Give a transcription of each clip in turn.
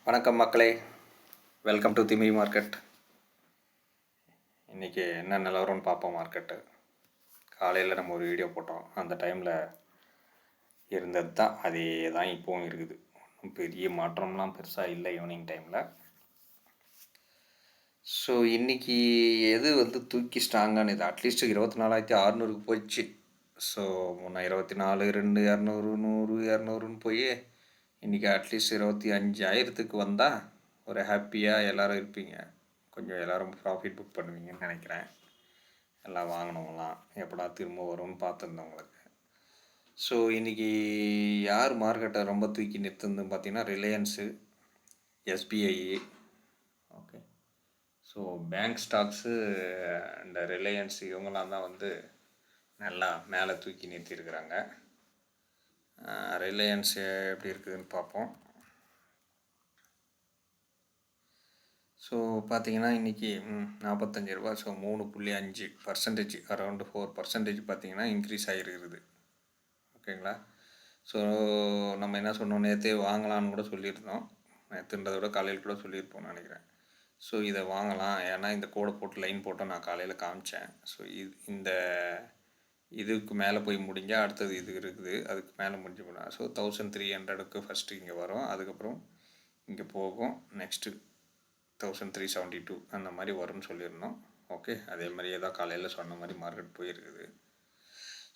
வணக்கம் மக்களே, welcome to திமி market. இன்றைக்கி என்ன நிலவரம்னு பார்ப்போம். மார்க்கெட்டு காலையில் நம்ம ஒரு வீடியோ போட்டோம், அந்த டைமில் இருந்தது தான் அதே தான் இப்போவும் இருக்குது. ஒன்றும் பெரிய மாற்றம்லாம் பெருசாக இல்லை ஈவினிங் டைமில். ஸோ இன்றைக்கி எது தூக்கி ஸ்ட்ராங்கான இது அட்லீஸ்ட் 24,600 போயிடுச்சு. ஸோ முன்னே 24, 2, 200, 100, 200ன்னு போய் இன்றைக்கி அட்லீஸ்ட் 25,000க்கு வந்தால் ஒரு ஹாப்பியாக எல்லோரும் இருப்பீங்க. கொஞ்சம் எல்லோரும் ப்ராஃபிட் புக் பண்ணுவீங்கன்னு நினைக்கிறேன். எல்லாம் வாங்கினவங்களாம் எப்படா திரும்ப வரும்னு பார்த்துருந்தவங்களுக்கு. ஸோ இன்றைக்கி யார் மார்க்கெட்டை ரொம்ப தூக்கி நிறுத்துன்னு பார்த்தீங்கன்னா Reliance, SBI. Okay, so bank stocks இந்த ரிலையன்ஸ் இவங்களாம் தான் நல்லா மேலே தூக்கி நிறுத்தியிருக்கிறாங்க. ரிலையன்ஸ் எப்படி இருக்குதுன்னு பார்ப்போம். ஸோ பார்த்தீங்கன்னா இன்றைக்கி 45 ரூபா. ஸோ 3.5% அரௌண்டு 4% பார்த்தீங்கன்னா இன்க்ரீஸ் ஆகிருக்கிறது. ஓகேங்களா. ஸோ நம்ம என்ன சொன்னோம், நேற்றே வாங்கலான்னு கூட சொல்லியிருந்தோம். நேற்றுன்றதை விட காலையில் கூட சொல்லியிருப்போம்னு நினைக்கிறேன். ஸோ இதை வாங்கலாம், ஏன்னா இந்த கோடை போட்டு லைன் போட்டு நான் காலையில் காமிச்சேன். ஸோ இந்த இதுக்கு மேலே போய் முடிஞ்சால் அடுத்தது இது இருக்குது, அதுக்கு மேலே முடிஞ்சு போனால் ஸோ 1300க்கு ஃபஸ்ட்டு இங்கே வரும், அதுக்கப்புறம் இங்கே போகும், நெக்ஸ்ட்டு 1372 அந்த மாதிரி வரும்னு சொல்லியிருந்தோம். ஓகே, அதே மாதிரியே தான் காலையில் சொன்ன மாதிரி மார்க்கெட் போயிருக்குது.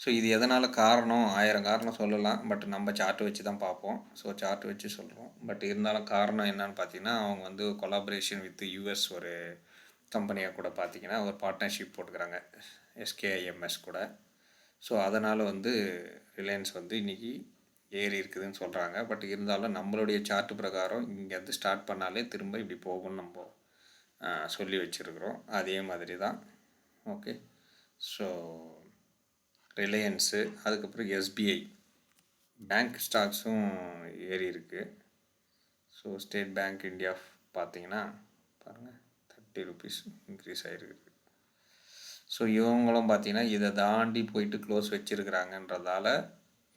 ஸோ இது எதனால் காரணம், 1000 காரணம் சொல்லலாம், பட் நம்ம சார்ட் வச்சு தான் பார்ப்போம். ஸோ சார்ட் வச்சு சொல்கிறோம். பட் இருந்தாலும் காரணம் என்னன்னு பார்த்தீங்கன்னா, அவங்க கொலாபரேஷன் வித் யூஎஸ் ஒரு கம்பெனியாக கூட பார்த்தீங்கன்னா ஒரு பார்ட்னர்ஷிப் போட்டுக்கிறாங்க எஸ்கேஐஎம்எஸ் கூட. ஸோ அதனால் ரிலையன்ஸ் இன்றைக்கி ஏறி இருக்குதுன்னு சொல்கிறாங்க. பட் இருந்தாலும் நம்மளுடைய சார்ட்டு பிரகாரம் இங்கேருந்து ஸ்டார்ட் பண்ணாலே திரும்ப இப்படி போகும்னு நம்ம சொல்லி வச்சுருக்குறோம். அதே மாதிரி தான். ஓகே, ஸோ ரிலையன்ஸு, அதுக்கப்புறம் எஸ்பிஐ பேங்க் ஸ்டாக்ஸும் ஏறி இருக்குது. ஸோ ஸ்டேட் பேங்க் இந்தியா பார்த்தீங்கன்னா பாருங்கள் 30 ரூபீஸ் இன்க்ரீஸ் ஆகிருக்குது. ஸோ இவங்களும் பார்த்தீங்கன்னா இதை தாண்டி போயிட்டு க்ளோஸ் வச்சுருக்குறாங்கன்றதால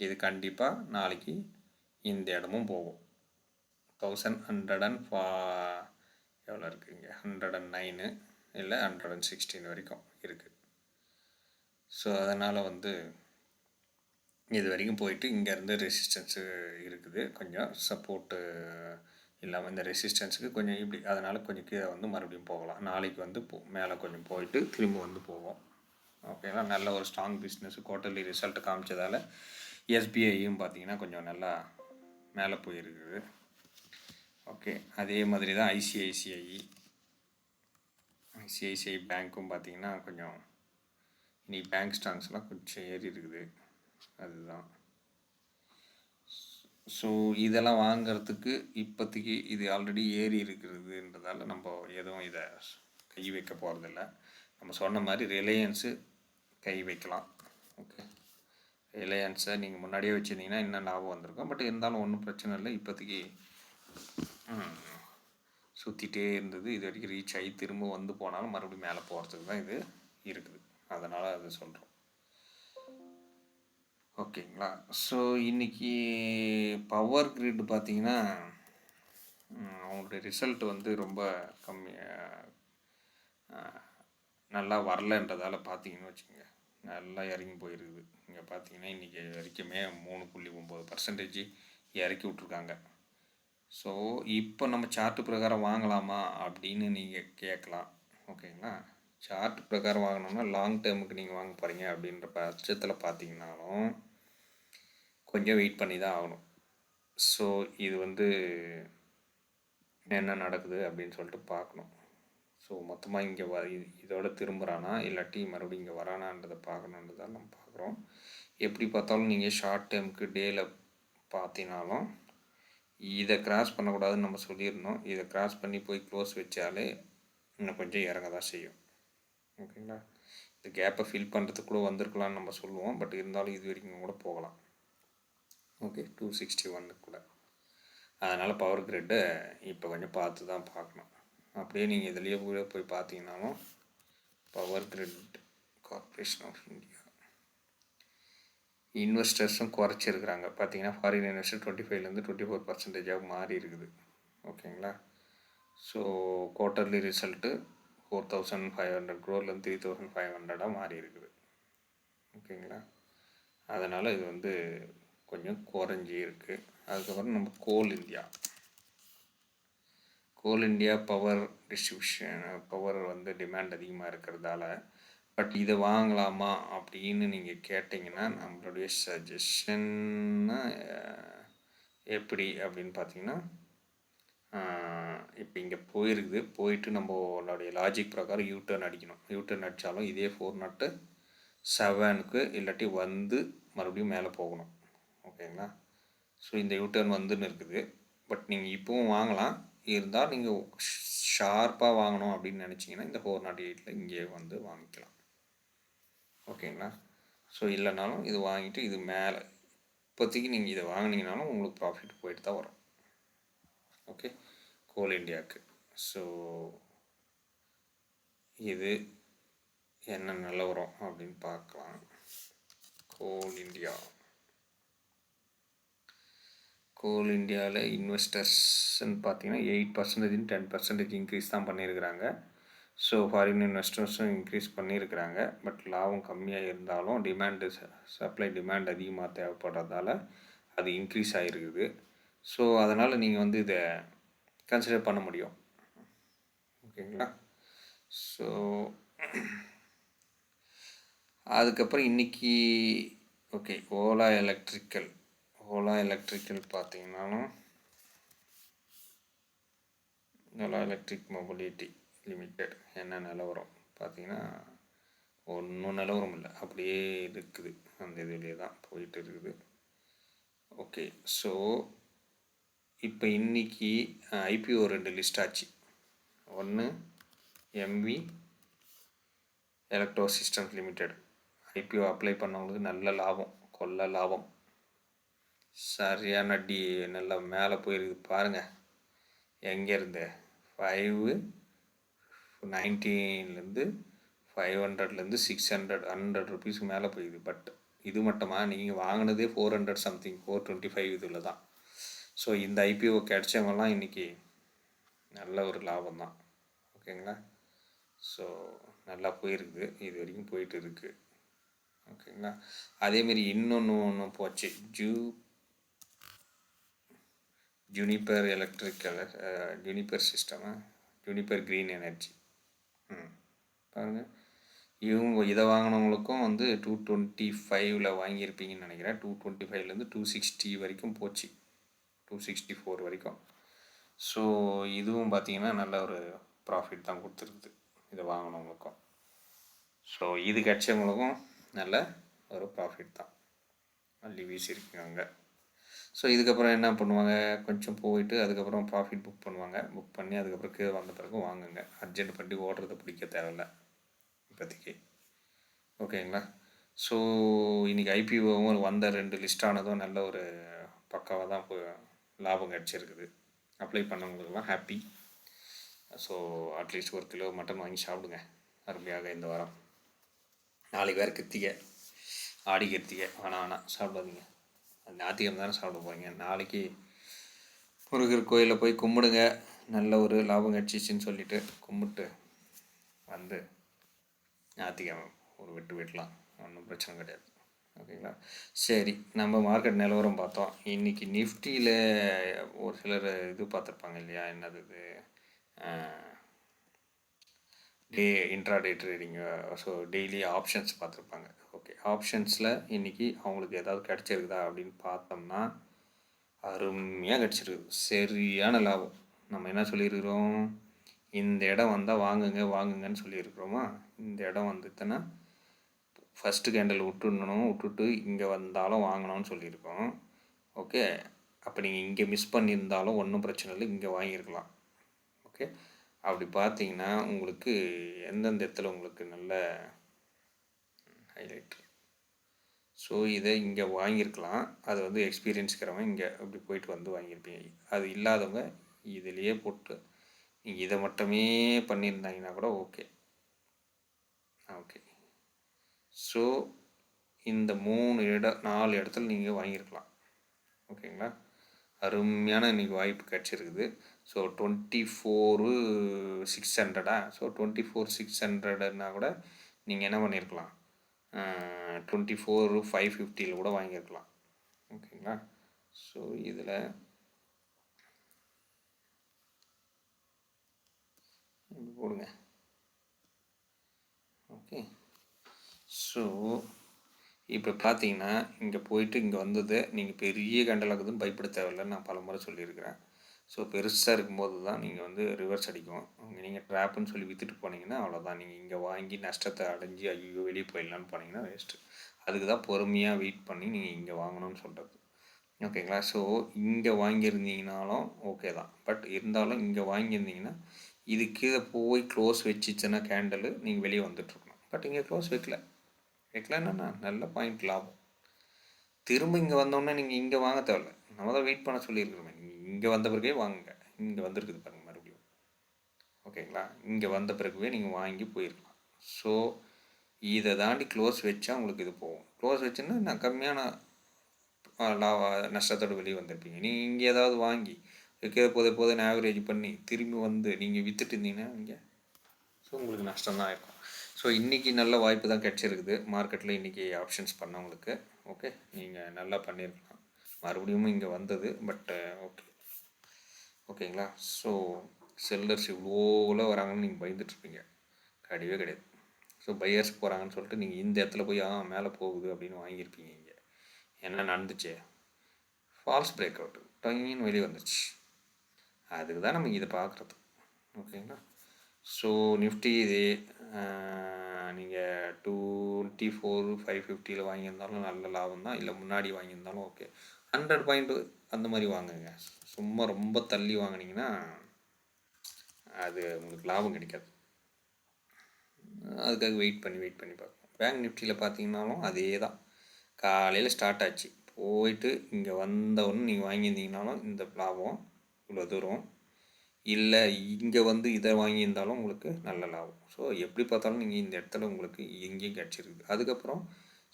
இது கண்டிப்பாக நாளைக்கு இந்த இடமும் போகும். 1100 எவ்வளோ இருக்குங்க, 109 இல்லை 116 வரைக்கும் இருக்குது. ஸோ அதனால் இது வரைக்கும் போயிட்டு இங்கேருந்து ரெசிஸ்டன்ஸு இருக்குது, கொஞ்சம் சப்போர்ட்டு இல்லாமல் இந்த ரெசிஸ்டன்ஸுக்கு கொஞ்சம் இப்படி, அதனால் கொஞ்சம் கீழே மறுபடியும் போகலாம். நாளைக்கு மேலே கொஞ்சம் போயிட்டு திரும்ப போகும். ஓகேங்களா. நல்ல ஒரு ஸ்ட்ராங் பிஸ்னஸ் குவார்ட்டர்லி ரிசல்ட் காமிச்சதால் எஸ்பிஐயும் பார்த்திங்கன்னா கொஞ்சம் நல்லா மேலே போயிருக்குது. ஓகே, அதே மாதிரி தான் ஐசிஐசிஐ பேங்க்கும் பார்த்திங்கன்னா கொஞ்சம் இன்றைக்கி பேங்க் ஸ்டாக்ஸ்லாம் கொஞ்சம் ஏறி இருக்குது. அதுதான். ஸோ இதெல்லாம் வாங்கிறதுக்கு இப்போதைக்கு இது ஆல்ரெடி ஏறி இருக்கிறதுன்றதால நம்ம எதுவும் இதை கை வைக்க போகிறதில்ல. நம்ம சொன்ன மாதிரி ரிலையன்ஸு கை வைக்கலாம். ஓகே, ரிலையன்ஸை நீங்கள் முன்னாடியே வச்சுருந்தீங்கன்னா இன்னும் லாபம் வந்திருக்கும். பட் இருந்தாலும் ஒன்றும் பிரச்சனை இல்லை. இப்போதைக்கு சுற்றிட்டே இருந்தது, இது வரைக்கும் ரீச் ஆகி திரும்ப போனாலும் மறுபடியும் மேலே போகிறதுக்கு தான் இது இருக்குது. அதனால் அதை சொல்கிறோம். ஓகேங்களா. ஸோ இன்றைக்கி பவர் கிரிட் பார்த்திங்கன்னா அவங்களுடைய ரிசல்ட் ரொம்ப கம்மியாக நல்லா வரலன்றதால பார்த்தீங்கன்னு வச்சுக்கோங்க நல்லா இறங்கி போயிருக்குது. இங்கே பார்த்தீங்கன்னா இன்றைக்கி வரைக்குமே 3.9% இறக்கி விட்ருக்காங்க. ஸோ இப்போ நம்ம சார்ட்டு பிரகாரம் வாங்கலாமா அப்படின்னு நீங்கள் கேட்கலாம். ஓகேங்களா. சார்ட் பிரகாரம் வாங்கினோம்னா லாங் டேர்முக்கு நீங்கள் வாங்க போகிறீங்க அப்படின்ற பட்சத்தில் பார்த்தீங்கன்னாலும் கொஞ்சம் வெயிட் பண்ணி தான் ஆகணும். ஸோ இது என்ன நடக்குது அப்படின்னு சொல்லிட்டு பார்க்கணும். ஸோ மொத்தமாக இங்கே இதோட திரும்புகிறானா இல்லாட்டி மறுபடியும் இங்கே வரானான்றதை பார்க்கணுன்றதான் நம்ம பார்க்குறோம். எப்படி பார்த்தாலும் நீங்கள் ஷார்ட் டேர்முக்கு டேயில் பார்த்தினாலும் இதை கிராஸ் பண்ணக்கூடாதுன்னு நம்ம சொல்லியிருந்தோம். இதை கிராஸ் பண்ணி போய் க்ளோஸ் வச்சாலே இன்னும் கொஞ்சம் இறங்க தான் செய்யும். ஓகேங்களா. இந்த கேப்பை ஃபில் பண்ணுறதுக்கு கூட வந்திருக்கலான்னு நம்ம சொல்லுவோம். பட் இருந்தாலும் இது வரைக்கும் கூட போகலாம். ஓகே, 261 கூட. அதனால் பவர் கிரிட்டை இப்போ கொஞ்சம் பார்த்து தான் பார்க்கணும். அப்படியே நீங்கள் இதுலேயே கூட போய் பார்த்தீங்கன்னாலும் power grid corporation of India இன்வெஸ்டர்ஸும் குறைச்சிருக்கிறாங்க. பார்த்தீங்கன்னா ஃபாரின் இன்வெஸ்டர் 25லேருந்து 24% மாறி இருக்குது. ஓகேங்களா. ஸோ குவார்ட்டர்லி ரிசல்ட்டு 4500 க்ரோர்லேருந்து 3500 மாறி இருக்குது. ஓகேங்களா. அதனால் இது வந்து கொஞ்சம் குறைஞ்சி இருக்குது. அதுக்கப்புறம் நம்ம கோல் இந்தியா பவர் டிஸ்ட்ரிபியூஷன் பவர் வந்து டிமாண்ட் அதிகமாக இருக்கிறதால, பட் இதை வாங்கலாமா அப்படின்னு நீங்கள் கேட்டிங்கன்னா, நம்மளுடைய சஜஷன்னா எப்படி அப்படின்னு பார்த்தீங்கன்னா, இப்போ இங்கே போயிட்டு நம்மளுடைய லாஜிக் பிரகாரம் யூட்டர்ன் அடிக்கணும். யூட்டர்ன் அடித்தாலும் இதே 407க்கு இல்லாட்டி வந்து மறுபடியும் மேலே போகணும். ஓகேங்களா. ஸோ இந்த யூட்டர்ன் வந்துன்னு இருக்குது. பட் நீங்கள் இப்போவும் வாங்கலாம். இருந்தால் நீங்கள் ஷார்ப்பாக வாங்கணும் அப்படின்னு நினச்சிங்கன்னா இந்த 408 இங்கே வந்து வாங்கிக்கலாம். ஓகேங்களா. ஸோ இல்லைனாலும் இது வாங்கிட்டு இது மேலே இப்போதைக்கு நீங்கள் இதை வாங்கினீங்கனாலும் உங்களுக்கு ப்ராஃபிட் போயிட்டு தான் வரும். ஓகே, கோல் இண்டியாவுக்கு. ஸோ இது என்ன நிலவரம் அப்படின்னு பார்க்கலாம். கோல் இண்டியாவில் இன்வெஸ்டர்ஸ்ன்னு பார்த்தீங்கன்னா 8% 10% இன்க்ரீஸ் தான் பண்ணியிருக்கிறாங்க. ஸோ ஃபாரின் இன்வெஸ்டர்ஸும் இன்க்ரீஸ் பண்ணியிருக்கிறாங்க. பட் லாபம் கம்மியாக இருந்தாலும் சப்ளை டிமாண்ட் அதிகமாக தேவைப்படுறதால அது இன்க்ரீஸ் ஆகிருக்குது. ஸோ அதனால் நீங்கள் வந்து இதை கன்சிடர் பண்ண முடியும். ஓகேங்களா. ஸோ அதுக்கப்புறம் இன்றைக்கி ஓகே ஓலா எலக்ட்ரிக்கல் பார்த்தீங்கன்னாலும் ஓலா எலக்ட்ரிக் மொபிலிட்டி லிமிடெட் என்ன நிலவரம் பார்த்தீங்கன்னா ஒன்றும் நிலவரம் இல்லை, அப்படியே இருக்குது. அந்த இதுலேயே தான் போயிட்டு இருக்குது. ஓகே. ஸோ இப்போ இன்றைக்கி ஐபிஓ 2 லிஸ்ட் ஆச்சு. ஒன்று MV electro systems limited. IPO apply பண்ணவங்களுக்கு நல்ல லாபம், கொள்ள லாபம், சரியான நல்லா மேலே போயிருக்குது பாருங்கள். எங்கேருந்து 519லேருந்து 500லேருந்து 100 ருபீஸ்க்கு மேலே போயிடுது. பட் இது மட்டுமா, நீங்கள் வாங்கினதே 400 சம்திங் 425 இதில் தான். ஸோ இந்த ஐபிஓ கிடைச்சவங்கலாம் இன்றைக்கி நல்ல ஒரு லாபம் தான். ஓகேங்களா. ஸோ நல்லா போயிருக்குது, இது வரைக்கும் போயிட்டு இருக்குது. ஓகேங்களா. அதேமாரி இன்னொன்று போச்சு, ஜூனிப்பர் ஜூனிப்பர் சிஸ்டமா, ஜூனிப்பர் க்ரீன் எனர்ஜி. பாருங்கள், இவங்க இதை வாங்கினவங்களுக்கும் வந்து 225 வாங்கியிருப்பீங்கன்னு நினைக்கிறேன். 225லேருந்து 260 வரைக்கும் போச்சு, 264 வரைக்கும். ஸோ இதுவும் பார்த்திங்கன்னா நல்ல ஒரு ப்ராஃபிட் தான் கொடுத்துருக்குது இதை வாங்கினவங்களுக்கும். ஸோ இது கிடைச்சவங்களுக்கும் நல்ல ஒரு ப்ராஃபிட் தான் அள்ளி வீசியிருக்காங்க. ஸோ இதுக்கப்புறம் என்ன பண்ணுவாங்க, கொஞ்சம் போயிட்டு அதுக்கப்புறம் ப்ராஃபிட் புக் பண்ணி அதுக்கப்புறம் கீழே வந்த பிறகு வாங்குங்க. அர்ஜென்ட் பண்ணி ஓடுறதை பிடிக்க தேவையில்லை இப்போதைக்கு. ஓகேங்களா. ஸோ இன்றைக்கி ஐபிஓவும் வந்த 2 லிஸ்ட் ஆனதும் நல்ல ஒரு பக்காவாக தான் லாபம் கிடச்சிருக்குது. அப்ளை பண்ணவங்களுக்குலாம் happy. So at least 1 kilo mutton வாங்கி சாப்பிடுங்க அருமையாக இந்த வாரம். நாளைக்கு வேறு கிருத்திகை, ஆடி கிருத்திகை. வேணாம் சாப்பிடாதீங்க. அது ஞாயிற்றுக்கிழமை தானே சாப்பிட போகிறீங்க. நாளைக்கு முருகர் கோயிலில் போய் கும்பிடுங்க. நல்ல ஒரு லாபம் கிடச்சிச்சின்னு சொல்லிவிட்டு கும்பிட்டு வந்து ஞாயிற்றுக்கிழமை ஒரு வெட்டலாம், ஒன்றும் பிரச்சனை கிடையாது. ஓகேங்களா. சரி, நம்ம மார்க்கெட் நிலவரம் பார்த்தோம். இன்றைக்கி நிஃப்டியில் ஒரு சிலர் இது பார்த்துருப்பாங்க இல்லையா, என்னது இது intraday trading. So daily options பார்த்துருப்பாங்க. ஓகே, ஆப்ஷன்ஸில் இன்றைக்கி அவங்களுக்கு ஏதாவது கிடச்சிருக்குதா அப்படின்னு பார்த்தோம்னா அருமையாக கிடச்சிருக்குது, சரியான லாபம். நம்ம என்ன சொல்லியிருக்கிறோம், இந்த இடம் வந்தால் வாங்குங்கன்னு சொல்லியிருக்கிறோமா. இந்த இடம் வந்துட்டுன்னா ஃபஸ்ட்டு கேண்டில் விட்டுட்டு இங்கே வந்தாலும் வாங்கணும்னு சொல்லியிருக்கோம். ஓகே, அப்போ நீங்கள் இங்கே மிஸ் பண்ணியிருந்தாலும் ஒன்றும் பிரச்சனை இல்லை, இங்கே வாங்கியிருக்கலாம். ஓகே, அப்படி பார்த்தீங்கன்னா உங்களுக்கு எந்தெந்த இடத்துல உங்களுக்கு நல்ல ஹைலைட். ஸோ இதை இங்கே வாங்கியிருக்கலாம். அது வந்து எக்ஸ்பீரியன்ஸ்க்கிறவங்க இங்கே அப்படி போயிட்டு வந்து வாங்கியிருப்பீங்க. அது இல்லாதவங்க இதிலையே போட்டு நீங்கள் இதை மட்டுமே பண்ணியிருந்தாங்கன்னா கூட ஓகே. ஸோ இந்த 4 இடத்துல நீங்கள் வாங்கியிருக்கலாம். ஓகேங்களா. அருமையான இன்றைக்கி வாய்ப்பு கிடச்சிருக்குது. ஸோ 24,600 ஸோ 24,600ன்னா கூட நீங்கள் என்ன பண்ணியிருக்கலாம், 24,550 கூட வாங்கியிருக்கலாம். ஓகேங்களா. ஸோ இதில் போடுங்க. ஓகே. ஸோ இப்போ பார்த்தீங்கன்னா இங்கே போயிட்டு இங்கே வந்தது நீங்கள் பெரிய கண்டலாக்குதுன்னு பயப்பட தேவையில்லைன்னு நான் பல முறை சொல்லியிருக்கிறேன். ஸோ பெருசாக இருக்கும்போது தான் நீங்கள் வந்து ரிவர்ஸ் அடிக்கும். நீங்கள் ட்ராப்புன்னு சொல்லி விற்றுட்டு போனீங்கன்னா அவ்வளோதான். நீங்கள் இங்கே வாங்கி நஷ்டத்தை அடைஞ்சி ஐயோ வெளியே போயிடலான்னு போனீங்கன்னா வேஸ்ட்டு. அதுக்கு தான் பொறுமையாக வெயிட் பண்ணி நீங்கள் இங்கே வாங்கணும்னு சொல்கிறது. ஓகேங்களா. ஸோ இங்கே வாங்கியிருந்தீங்கனாலும் ஓகே தான். பட் இருந்தாலும் இங்கே வாங்கியிருந்தீங்கன்னா இது கீழே போய் க்ளோஸ் வச்சிச்சுன்னா கேண்டலு நீங்கள் வெளியே வந்துட்டுருக்கணும். பட் இங்கே க்ளோஸ் வைக்கலன்னா நல்ல பாயிண்ட் லாபம். திரும்ப இங்கே வந்தோடனே நீங்கள் இங்கே வாங்க தேவையில்ல. நம்ம தான் வெயிட் பண்ண சொல்லியிருக்கிறோமே. நீங்கள் இங்கே வந்த பிறகே வாங்குங்க. இங்கே வந்திருக்குது பாருங்கள் மறுபடியும். ஓகேங்களா. இங்கே வந்த பிறகுவே நீங்கள் வாங்கி போயிருக்கலாம். ஸோ இதை தாண்டி க்ளோஸ் வச்சா உங்களுக்கு இது போகும். க்ளோஸ் வச்சுன்னா நான் கம்மியான நஷ்டத்தோடு வெளியே வந்திருப்பீங்க. நீங்கள் இங்கே ஏதாவது வாங்கி வைக்கிற போதுன்னு ஆவரேஜ் பண்ணி திரும்பி வந்து நீங்கள் விற்றுட்டு இருந்தீங்கன்னா இங்கே ஸோ உங்களுக்கு நஷ்டம் தான் இருக்கும். ஸோ இன்றைக்கி நல்ல வாய்ப்பு தான் கிடச்சிருக்குது மார்க்கெட்டில் இன்றைக்கி ஆப்ஷன்ஸ் பண்ணவங்களுக்கு. ஓகே, நீங்கள் நல்லா பண்ணியிருக்கலாம். மறுபடியும் இங்கே வந்தது. பட் ஓகேங்களா. ஸோ செல்லர்ஸ் இவ்வளோ வராங்கன்னு நீங்கள் பயந்துட்டுருப்பீங்க. கிடையாது. ஸோ பையர்ஸ் போகிறாங்கன்னு சொல்லிட்டு நீங்கள் இந்த இடத்துல போய் மேலே போகுது அப்படின்னு வாங்கியிருப்பீங்க. இங்கே என்ன நடந்துச்சு, ஃபால்ஸ் பிரேக் அவுட் டொயின்னு வெளியே வந்துச்சு. அதுக்கு தான் நம்ம இதை பார்க்குறது. ஓகேங்களா. ஸோ நிஃப்டி இது நீங்கள் 24,550 வாங்கியிருந்தாலும் நல்ல லாபம் தான். இல்லை முன்னாடி வாங்கியிருந்தாலும் ஓகே. 100 பாயிண்ட்டு அந்த மாதிரி வாங்குங்க. சும்மா ரொம்ப தள்ளி வாங்கினீங்கன்னா அது உங்களுக்கு லாபம் கிடைக்காது. அதுக்காக வெயிட் பண்ணி பார்க்கணும். பேங்க் நிஃப்டியில் பார்த்தீங்கன்னாலும் அதே தான். காலையில் ஸ்டார்ட் ஆச்சு, போயிட்டு இங்கே வந்தவொன்னு நீங்கள் வாங்கியிருந்தீங்கனாலும் இந்த லாபம் இவ்வளோ தூரம். இல்லை இங்கே வந்து இதை வாங்கியிருந்தாலும் உங்களுக்கு நல்ல லாபம். ஸோ எப்படி பார்த்தாலும் நீங்கள் இந்த இடத்துல உங்களுக்கு எங்கேயும் கிடச்சிருக்குது. அதுக்கப்புறம்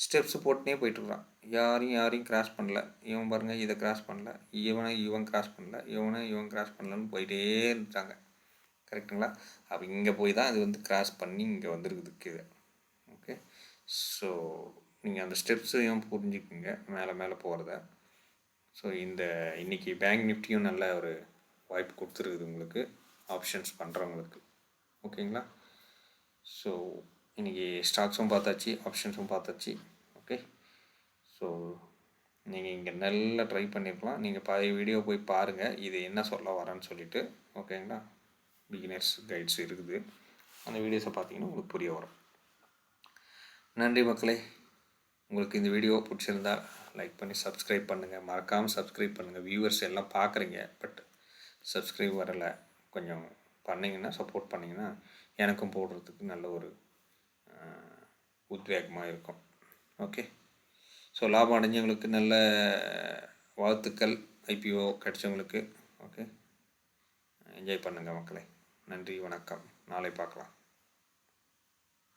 ஸ்டெப்ஸ் போட்டுனே போயிட்டுருக்கான். யாரையும் கிராஸ் பண்ணல. இவன் பாருங்கள் இதை கிராஸ் பண்ணல, இவன் கிராஸ் பண்ணல, இவன் கிராஸ் பண்ணலன்னு போயிட்டே இருந்துட்டாங்க. கரெக்டுங்களா. அப்போ இங்கே போய் தான் அது வந்து கிராஸ் பண்ணி இங்கே வந்துருக்குது கீழே. ஓகே. ஸோ நீங்கள் அந்த ஸ்டெப்ஸையும் புரிஞ்சுக்குங்க மேலே போகிறத. ஸோ இன்றைக்கி பேங்க் நிஃப்டியும் நல்ல ஒரு வாய்ப்பு கொடுத்துருக்குது உங்களுக்கு, ஆப்ஷன்ஸ் பண்ணுறவங்களுக்கு. ஓகேங்களா. ஸோ இன்றைக்கி ஸ்டாக்ஸும் பார்த்தாச்சு, ஆப்ஷன்ஸும் பார்த்தாச்சு. ஓகே. ஸோ நீங்கள் இங்கே நல்லா ட்ரை பண்ணியிருக்கலாம். நீங்கள் பழைய வீடியோ போய் பாருங்கள், இது என்ன சொல்ல வரேன்னு சொல்லிவிட்டு. ஓகேங்களா. பிகினர்ஸ் கைட்ஸ் இருக்குது, அந்த வீடியோஸை பார்த்தீங்கன்னா உங்களுக்கு புரிய வரும். நன்றி மக்களே. உங்களுக்கு இந்த வீடியோ பிடிச்சிருந்தால் லைக் பண்ணி சப்ஸ்கிரைப் பண்ணுங்கள். மறக்காமல் சப்ஸ்கிரைப் பண்ணுங்கள். வியூவர்ஸ் எல்லாம் பார்க்குறீங்க, பட் சப்ஸ்கிரைப் வரலை. கொஞ்சம் பண்ணிங்கன்னா, சப்போர்ட் பண்ணிங்கன்னா எனக்கும் போடுறதுக்கு நல்ல ஒரு உத்வேகமாக இருக்கும். ஓகே. ஸோ லாபம் அடைஞ்சவங்களுக்கு நல்ல வாழ்த்துக்கள். ஐபிஓ கிடைச்சவங்களுக்கு ஓகே, என்ஜாய் பண்ணுங்கள் மக்களே. நன்றி, வணக்கம். நாளை பார்க்கலாம்.